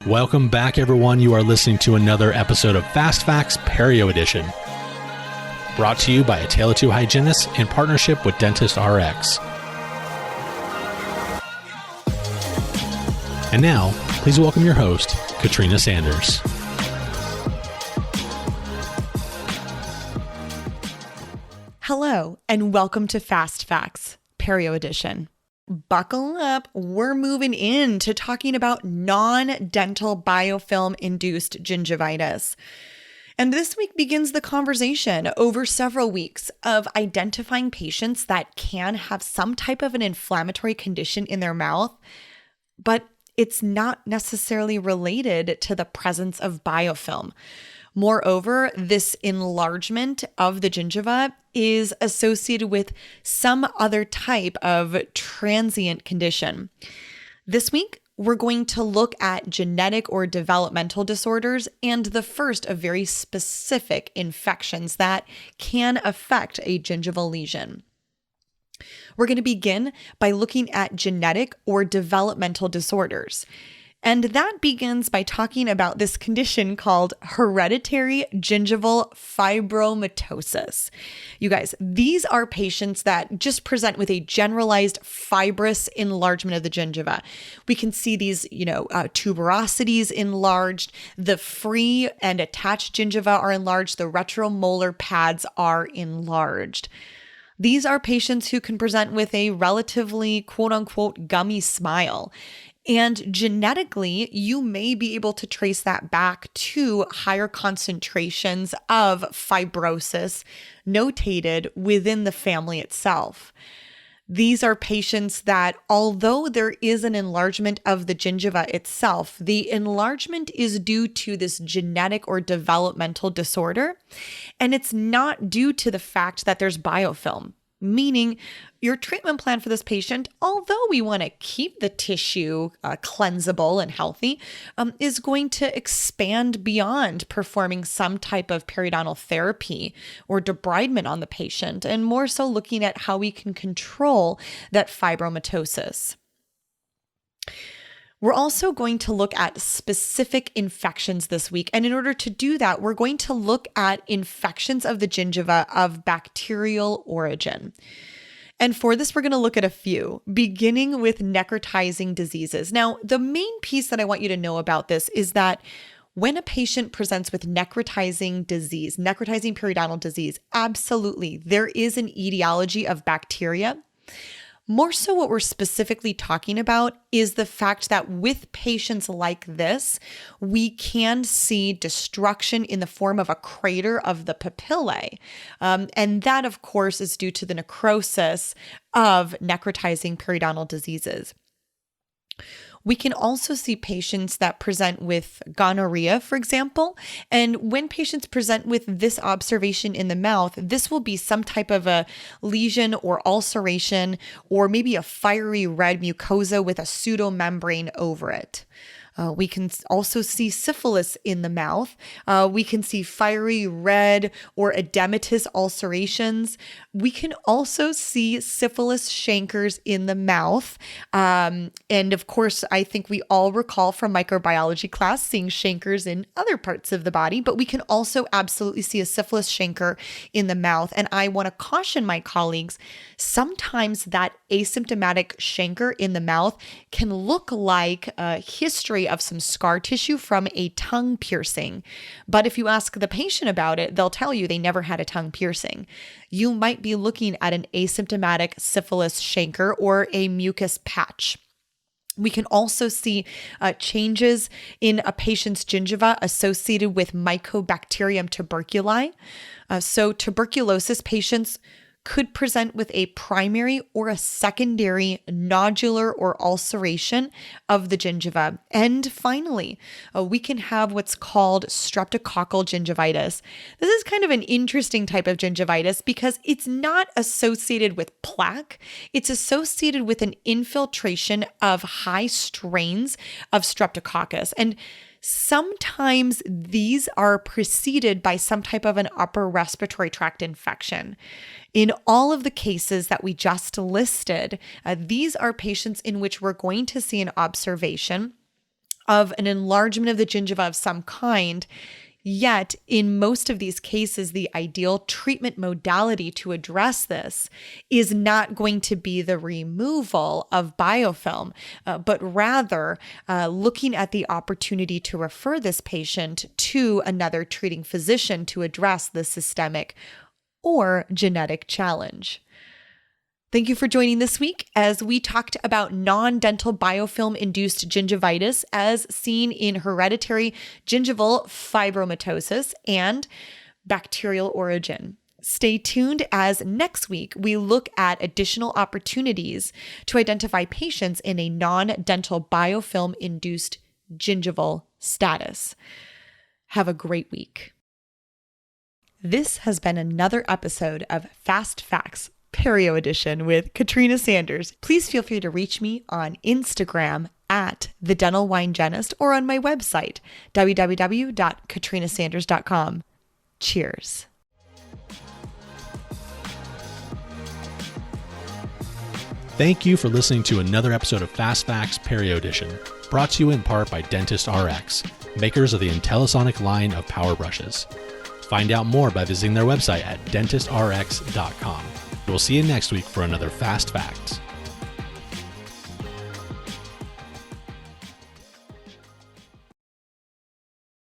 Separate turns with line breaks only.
Welcome back, everyone. You are listening to another episode of Fast Facts Perio Edition, brought to you by A Tale of Two Hygienists in partnership with Dentist RX. And now, please welcome your host, Katrina Sanders.
Hello, and welcome to Fast Facts Perio Edition. Buckle up, we're moving into talking about non-dental biofilm-induced gingivitis. And this week begins the conversation over several weeks of identifying patients that can have some type of an inflammatory condition in their mouth, but it's not necessarily related to the presence of biofilm. Moreover, this enlargement of the gingiva is associated with some other type of transient condition. This week, we're going to look at genetic or developmental disorders and the first of very specific infections that can affect a gingival lesion. We're going to begin by looking at genetic or developmental disorders. And that begins by talking about this condition called hereditary gingival fibromatosis. You guys, these are patients that just present with a generalized fibrous enlargement of the gingiva. We can see these, tuberosities enlarged, the free and attached gingiva are enlarged, the retromolar pads are enlarged. These are patients who can present with a relatively quote-unquote gummy smile. And genetically, you may be able to trace that back to higher concentrations of fibrosis notated within the family itself. These are patients that, although there is an enlargement of the gingiva itself, the enlargement is due to this genetic or developmental disorder, and it's not due to the fact that there's biofilm. Meaning your treatment plan for this patient, although we want to keep the tissue cleansable and healthy, is going to expand beyond performing some type of periodontal therapy or debridement on the patient, and more so looking at how we can control that fibromatosis. We're also going to look at specific infections this week. And in order to do that, we're going to look at infections of the gingiva of bacterial origin. And for this, we're going to look at a few, beginning with necrotizing diseases. Now, the main piece that I want you to know about this is that when a patient presents with necrotizing disease, necrotizing periodontal disease, absolutely, there is an etiology of bacteria. More so what we're specifically talking about is the fact that with patients like this, we can see destruction in the form of a crater of the papillae. And that, of course, is due to the necrosis of necrotizing periodontal diseases. We can also see patients that present with gonorrhea, for example. And when patients present with this observation in the mouth, this will be some type of a lesion or ulceration, or maybe a fiery red mucosa with a pseudomembrane over it. We can also see syphilis in the mouth. We can see fiery red or edematous ulcerations. We can also see syphilis chancres in the mouth. And of course, I think we all recall from microbiology class seeing chancres in other parts of the body, but we can also absolutely see a syphilis chancre in the mouth. And I want to caution my colleagues, sometimes that asymptomatic chancre in the mouth can look like a history of some scar tissue from a tongue piercing. But if you ask the patient about it, they'll tell you they never had a tongue piercing. You might be looking at an asymptomatic syphilis chancre or a mucus patch. We can also see changes in a patient's gingiva associated with Mycobacterium tuberculi. So tuberculosis patients could present with a primary or a secondary nodular or ulceration of the gingiva. And finally, we can have what's called streptococcal gingivitis. This is kind of an interesting type of gingivitis because it's not associated with plaque. It's associated with an infiltration of high strains of streptococcus. And Sometimes these are preceded by some type of an upper respiratory tract infection. In all of the cases that we just listed, these are patients in which we're going to see an observation of an enlargement of the gingiva of some kind. Yet, in most of these cases, the ideal treatment modality to address this is not going to be the removal of biofilm, but rather looking at the opportunity to refer this patient to another treating physician to address the systemic or genetic challenge. Thank you for joining this week as we talked about non-dental biofilm-induced gingivitis as seen in hereditary gingival fibromatosis and bacterial origin. Stay tuned as next week we look at additional opportunities to identify patients in a non-dental biofilm-induced gingival status. Have a great week. This has been another episode of Fast Facts Perio Edition with Katrina Sanders. Please feel free to reach me on Instagram at The Dental Wine Genist or on my website, www.katrinasanders.com. Cheers.
Thank you for listening to another episode of Fast Facts Perio Edition, brought to you in part by Dentist RX, makers of the IntelliSonic line of power brushes. Find out more by visiting their website at dentistrx.com. We'll see you next week for another Fast Facts.